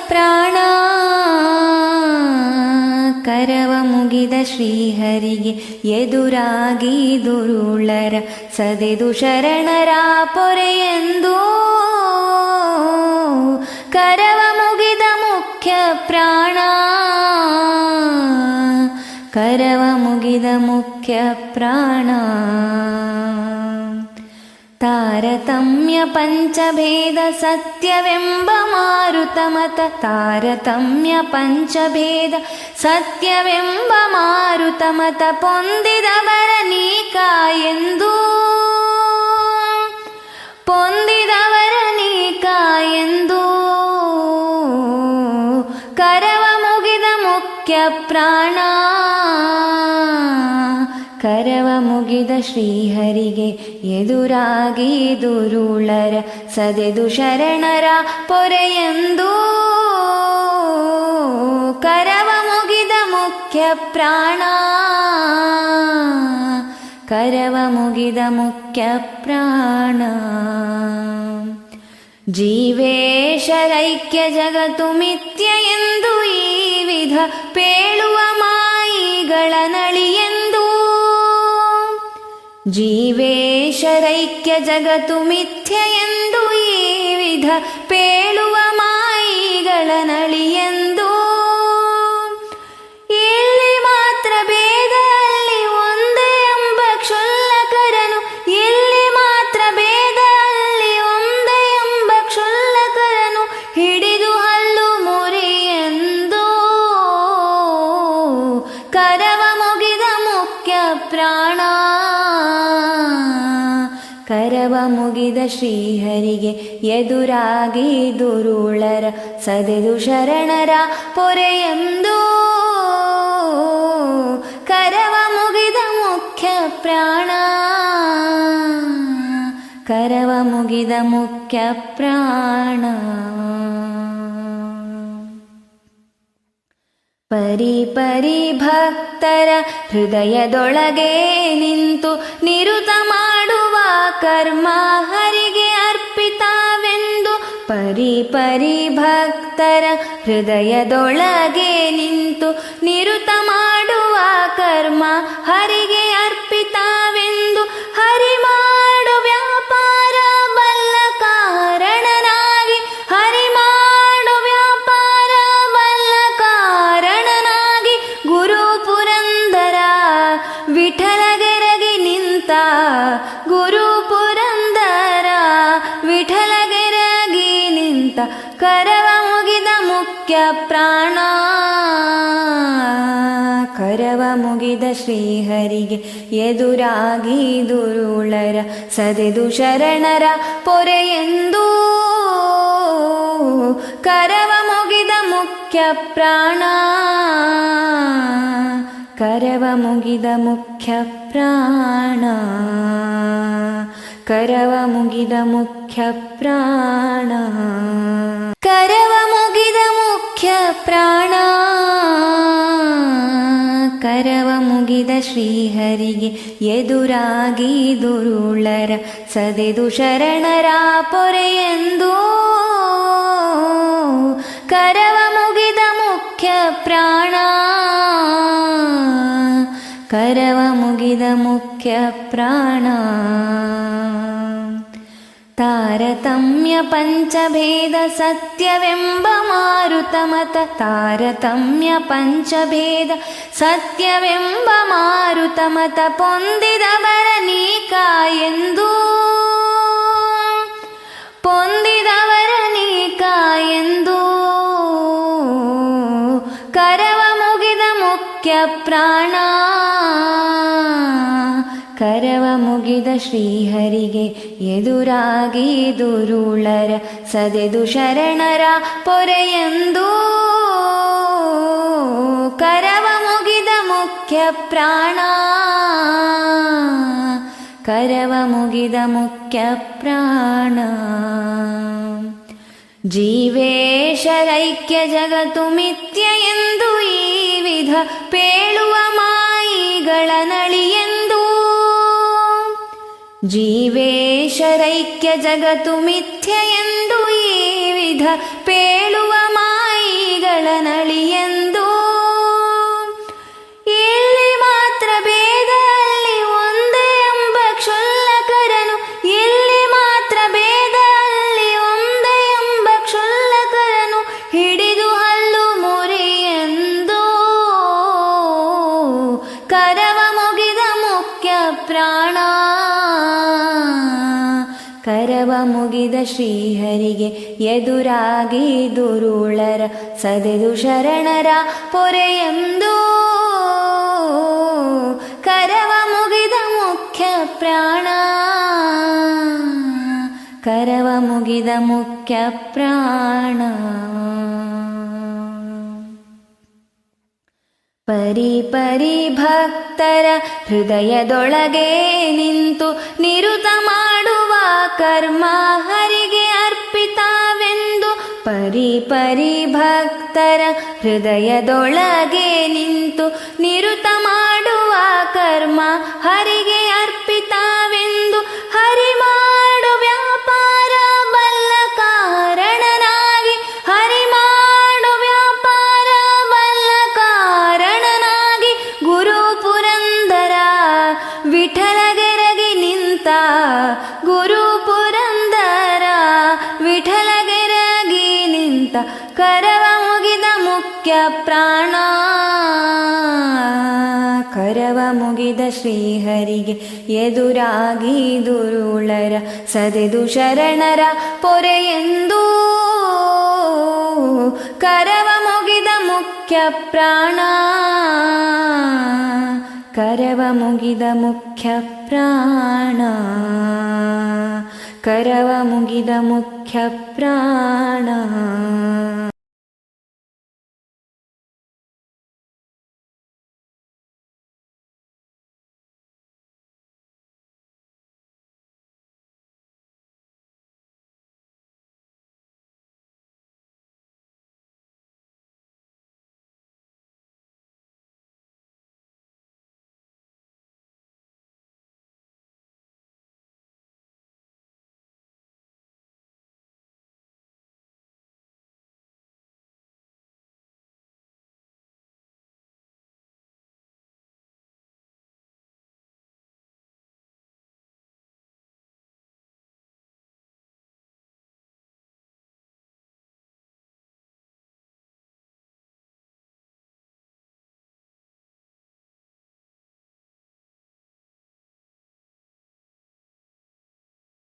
ಪ್ರಾಣ ಕರವ ಮುಗಿದ ಶ್ರೀಹರಿಗೆ ಎದುರಾಗಿ ದುರುಳರ ಸದೆದು ಶರಣರ ಪೊರೆಯೆಂದು ಕರವ ಮುಗಿದ ಮುಖ್ಯ ಪ್ರಾಣ ಕರವ ಮುಗಿದ ಮುಖ್ಯ ಪ್ರಾಣ ತಾರತಮ್ಯ ಪಂಚಭೇದ ಸತ್ಯವೆಂಬ ಮಾರುತಮತ ತಾರತಮ್ಯ ಪಂಚಭೇದ ಸತ್ಯವೆಂಬ ಮಾರುತಮತ ಪೊಂದಿದವರ ನೀಕಾಯೆಂದು ಪೊಂದಿದವರ ನೀಕಾಯೆಂದು ಕರವ ಮುಗಿದ ಮುಖ್ಯ ಪ್ರಾಣ ಕರವ ಮುಗಿದ ಶ್ರೀಹರಿಗೆ ಎದುರಾಗಿ ದುರುಳರ ಸದೆದು ಶರಣರ ಪೊರೆಯೆಂದು ಕರವ ಮುಗಿದ ಮುಖ್ಯ ಪ್ರಾಣ ಕರವ ಮುಗಿದ ಮುಖ್ಯ ಪ್ರಾಣ ಜೀವೇಶರೈಕ್ಯ ಜಗತ್ತು ಮಿಥ್ಯ ಎಂದು ಈ ವಿಧ ಪೇಳುವ ಮಾಯಿಗಳ ನಳಿಯೆಂದು ಜೀವೇಶರೈಕ್ಯ ಜಗತ್ತು ಮಿಥ್ಯ ಎಂದು ಈ ವಿಧ ಪೇಳುವ ಮಾಯಿಗಳ ನಳಿಯೆಂದು ಇಲ್ಲಿ ಮಾತ್ರ ಭೇದ ಅಲ್ಲಿ ಒಂದೇ ಎಂಬ ಕ್ಷುಲ್ಲಕರನು ಇಲ್ಲಿ ಮಾತ್ರ ಭೇದ ಅಲ್ಲಿ ಒಂದೇ ಎಂಬ ಕ್ಷುಲ್ಲಕರನು ಹಿಡಿದು ಹಲ್ಲು ಮುರಿಯೆಂದು ಕರವ ಮುಗಿದ ಮುಖ್ಯ ಪ್ರಾಣ ಕರವ ಮುಗಿದ ಶ್ರೀಹರಿಗೆ ಎದುರಾಗಿ ದುರುಳರ ಸದೆದು ಶರಣರ ಪೊರೆಯೆಂದು ಕರವ ಮುಗಿದ ಮುಖ್ಯ ಪ್ರಾಣ ಕರವ ಮುಗಿದ ಮುಖ್ಯ ಪ್ರಾಣ ಪರಿ ಪರಿ ಭಕ್ತರ ಹೃದಯದೊಳಗೆ ನಿಂತು ನಿರುತ ಮಾಡುವ ಕರ್ಮ ಹರಿಗೆ ಅರ್ಪಿತವೆಂದು ಪರಿ ಪರಿ ಭಕ್ತರ ಹೃದಯದೊಳಗೆ ನಿಂತು ನಿರುತ ಮಾಡುವ ಕರ್ಮ ಹರಿಗೆ ಅರ್ಪಿತವೆಂದು ಹರಿ ಮಾಡು ವ್ಯಾಪಾರ ಬಲ್ಲ ಕಾರಣನಾಗಿ ಹರಿ ಮಾಡು ವ್ಯಾಪಾರ ಬಲ್ಲ ಕಾರಣನಾಗಿ ಗುರು ಪುರಂದರ ವಿಠಲಗೆರಗಿ ನಿಂತ ಗುರು ಪುರಂದರ ವಿಠಲಗೆರಗಿ ನಿಂತ ಕರವ ಮುಗಿದ ಮುಖ್ಯ ಪ್ರಾಣ ಕರವ ಮುಗಿದ ಶ್ರೀಹರಿಗೆ ಎದುರಾಗಿ ದುರುಳರ ಸದೆದು ಶರಣರ ಪೊರೆಯೆಂದು ಕರವ ಮುಗಿದ ಮುಖ್ಯ ಪ್ರಾಣ ಕರವ ಮುಗಿದ ಮುಖ್ಯ ಪ್ರಾಣ ಕರವ ಮುಗಿದ ಮುಖ್ಯ ಪ್ರಾಣ ಕರವ ಮುಗಿದ ಮುಖ್ಯ ಪ್ರಾಣ ಕರವ ಮುಗಿದ ಶ್ರೀಹರಿಗೆ ಎದುರಾಗಿ ದುರುಳರ ಸದೆದು ಶರಣರ ಪೊರೆಯೆಂದು ಕರವ ಮುಗಿದ ಮುಖ್ಯ ಪ್ರಾಣ ಕರವ ಮುಗಿದ ಮುಖ್ಯ ಪ್ರಾಣ ತಾರತಮ್ಯ ಪಂಚಭೇದ ಸತ್ಯವೆಂಬ ಮಾರುತಮತ ತಾರತಮ್ಯ ಪಂಚಭೇದ ಸತ್ಯವೆಂಬ ಮಾರುತಮತ ಪೊಂದಿದವರ ನೀಕಾಯೆಂದು ಪೊಂದಿದವರ ನೀಕಾಯೆಂದು ಕರವ ಮುಗಿದ ಮುಖ್ಯ ಪ್ರಾಣ ಕರವ ಮುಗಿದ ಶ್ರೀಹರಿಗೆ ಎದುರಾಗಿ ದುರುಳರ ಸದೆದು ಶರಣರ ಪೊರೆಯೆಂದು ಕರವ ಮುಗಿದ ಮುಖ್ಯ ಪ್ರಾಣ ಕರವ ಮುಗಿದ ಮುಖ್ಯ ಪ್ರಾಣ ಜೀವೇಶರೈಕ್ಯ ಜಗತ್ತು ಮಿಥ್ಯ ಎಂದು ಈ ವಿಧ ಪೇಳುವ ಮಾಯಿಗಳ ನಳಿಯೆಂದು ಜೀವೇಶರೈಕ್ಯ ಜಗತ್ತು ಮಿಥ್ಯ ಎಂದು ಈ ವಿಧ ಪೇಳುವ ಮಾಯಿ ಋಷಿಗಳ ನಳಿಯೆಂದು. ಇಲ್ಲಿ ಮಾತ್ರ ಭೇದ ಅಲ್ಲಿ ಒಂದೇ ಎಂಬ ಕ್ಷುಲ್ಲಕರನು, ಇಲ್ಲಿ ಮಾತ್ರ ಭೇದ ಅಲ್ಲಿ ಒಂದೇ ಎಂಬ ಕ್ಷುಲ್ಲಕರನು ಹಿಡಿದು ಹಲ್ಲು ಮುರಿಯೆಂದು. ಕರವ ಮುಗಿದ ಮುಖ್ಯ ಪ್ರಾಣ, ಕರವ ಮುಗಿದ ಶ್ರೀಹರಿಗೆ ಎದುರಾಗಿ ದುರುಳರ ಸದೆದು ಶರಣರ ಪೊರೆಯೆಂದು. ಕರವ ಮುಗಿದ ಮುಖ್ಯ ಪ್ರಾಣ, ಕರವ ಮುಗಿದ ಮುಖ್ಯ ಪ್ರಾಣ. ಪರಿ ಪರಿ ಭಕ್ತರ ಹೃದಯದೊಳಗೆ ನಿಂತು ನಿರುತ ಮಾಡುವ ಕರ್ಮ ಹರಿಗೆ ಅರ್ಪಿತವೆಂದು. ಪರಿ ಪರಿ ಭಕ್ತರ ಹೃದಯದೊಳಗೆ ನಿಂತು ನಿರುತ ಮಾಡುವ ಕರ್ಮ ಹರಿಗೆ ಅರ್ಪಿತವೆಂದು. ಹರಿ ಮಾಡು ವ್ಯಾಪಾರ ಬಲ್ಲ ಕಾರಣನಾಗಿ, ಹರಿ ಮಾಡು ವ್ಯಾಪಾರ ಬಲ್ಲ ಕಾರಣನಾಗಿ ಗುರು ಪುರಂದರ ವಿಠಲಗೆರಗಿ ನಿಂತ. ಗುರು ಪುರಂದರ ವಿಠಲಗೆರಗಿ ನಿಂತ. ಕರವ ಮುಗಿದ ಮುಖ್ಯ ಪ್ರಾಣ, ಕರವ ಮುಗಿದ ಶ್ರೀಹರಿಗೆ ಎದುರಾಗಿ ದುರುಳರ ಸದೆದು ಶರಣರ ಪೊರೆಯೆಂದು. ಕರವ ಮುಗಿದ ಮುಖ್ಯ ಪ್ರಾಣ, ಕರವ ಮುಗಿದ ಮುಖ್ಯ ಪ್ರಾಣ, ಕರವ ಮುಗಿದ ಮುಖ್ಯ ಪ್ರಾಣ.